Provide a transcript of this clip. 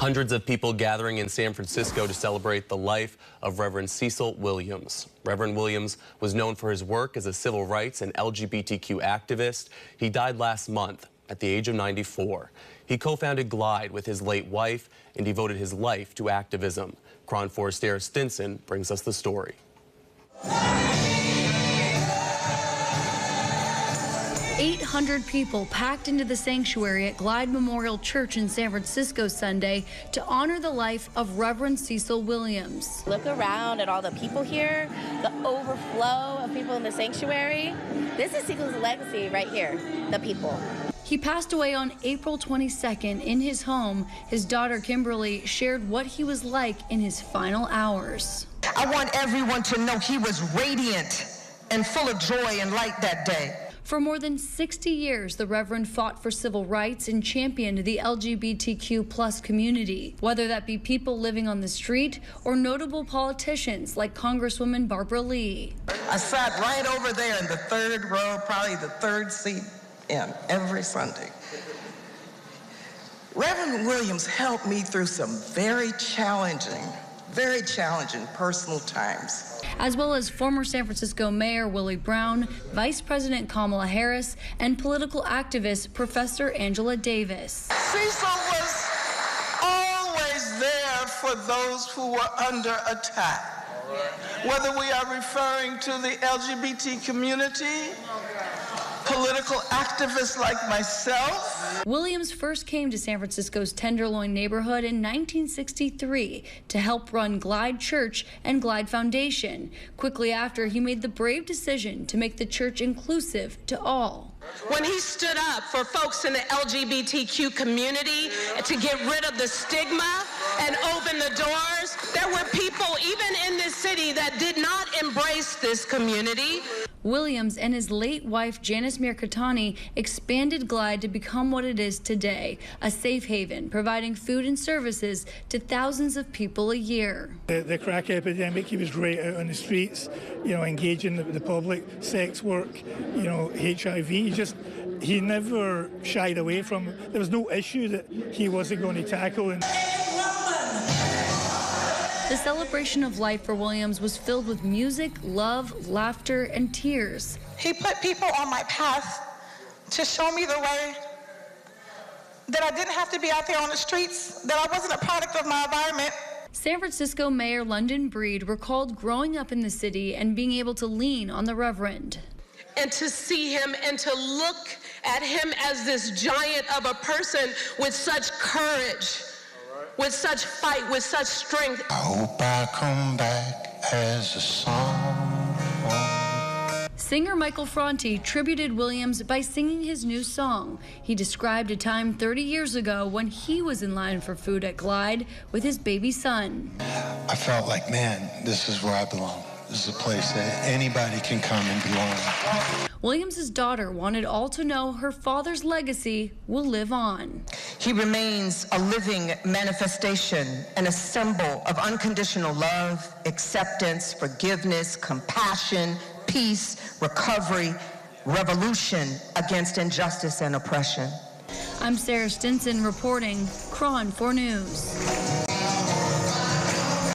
Hundreds of people gathering in San Francisco to celebrate the life of Reverend Cecil Williams. Reverend Williams was known for his work as a civil rights and LGBTQ activist. He died last month at the age of 94. He co-founded Glide with his late wife and devoted his life to activism. KRON 4's Sarah Stinson brings us the story. 800 people packed into the sanctuary at Glide Memorial Church in San Francisco Sunday to honor the life of Reverend Cecil Williams. Look around at all the people here, the overflow of people in the sanctuary. This is Cecil's legacy right here, the people. He passed away on April 22nd in his home. His daughter Kimberly shared what he was like in his final hours. I want everyone to know he was radiant and full of joy and light that day. For more than 60 years, the Reverend fought for civil rights and championed the LGBTQ+ community, whether that be people living on the street or notable politicians like Congresswoman Barbara Lee. I sat right over there in the third row, probably the third seat in every Sunday. Reverend Williams helped me through some very challenging personal times. As well as former San Francisco Mayor Willie Brown, Vice President Kamala Harris, and political activist Professor Angela Davis. Cecil was always there for those who were under attack. Whether we are referring to the LGBT community, political activists like myself. Williams first came to San Francisco's Tenderloin neighborhood in 1963 to help run Glide Church and Glide Foundation. Quickly after, he made the brave decision to make the church inclusive to all. When he stood up for folks in the LGBTQ community to get rid of the stigma and open the doors, there were people even in this city that did not embrace this community. Williams and his late wife, Janice Mirkatani, expanded Glide to become what it is today, a safe haven, providing food and services to thousands of people a year. The crack epidemic, he was right out on the streets, engaging the public, sex work, HIV. He never shied away from it. There was no issue that he wasn't going to tackle. The celebration of life for Williams was filled with music, love, laughter, and tears. He put people on my path to show me the way that I didn't have to be out there on the streets, that I wasn't a product of my environment. San Francisco Mayor London Breed recalled growing up in the city and being able to lean on the Reverend. And to see him and to look at him as this giant of a person with such courage, with such fight, with such strength. I hope I come back as a song. Singer Michael Franti tributed Williams by singing his new song. He described a time 30 years ago when he was in line for food at Glide with his baby son. I felt like, man, this is where I belong. This is a place that anybody can come and belong. Williams' daughter wanted all to know her father's legacy will live on. He remains a living manifestation and a symbol of unconditional love, acceptance, forgiveness, compassion, peace, recovery, revolution against injustice and oppression. I'm Sarah Stinson reporting, KRON 4 News.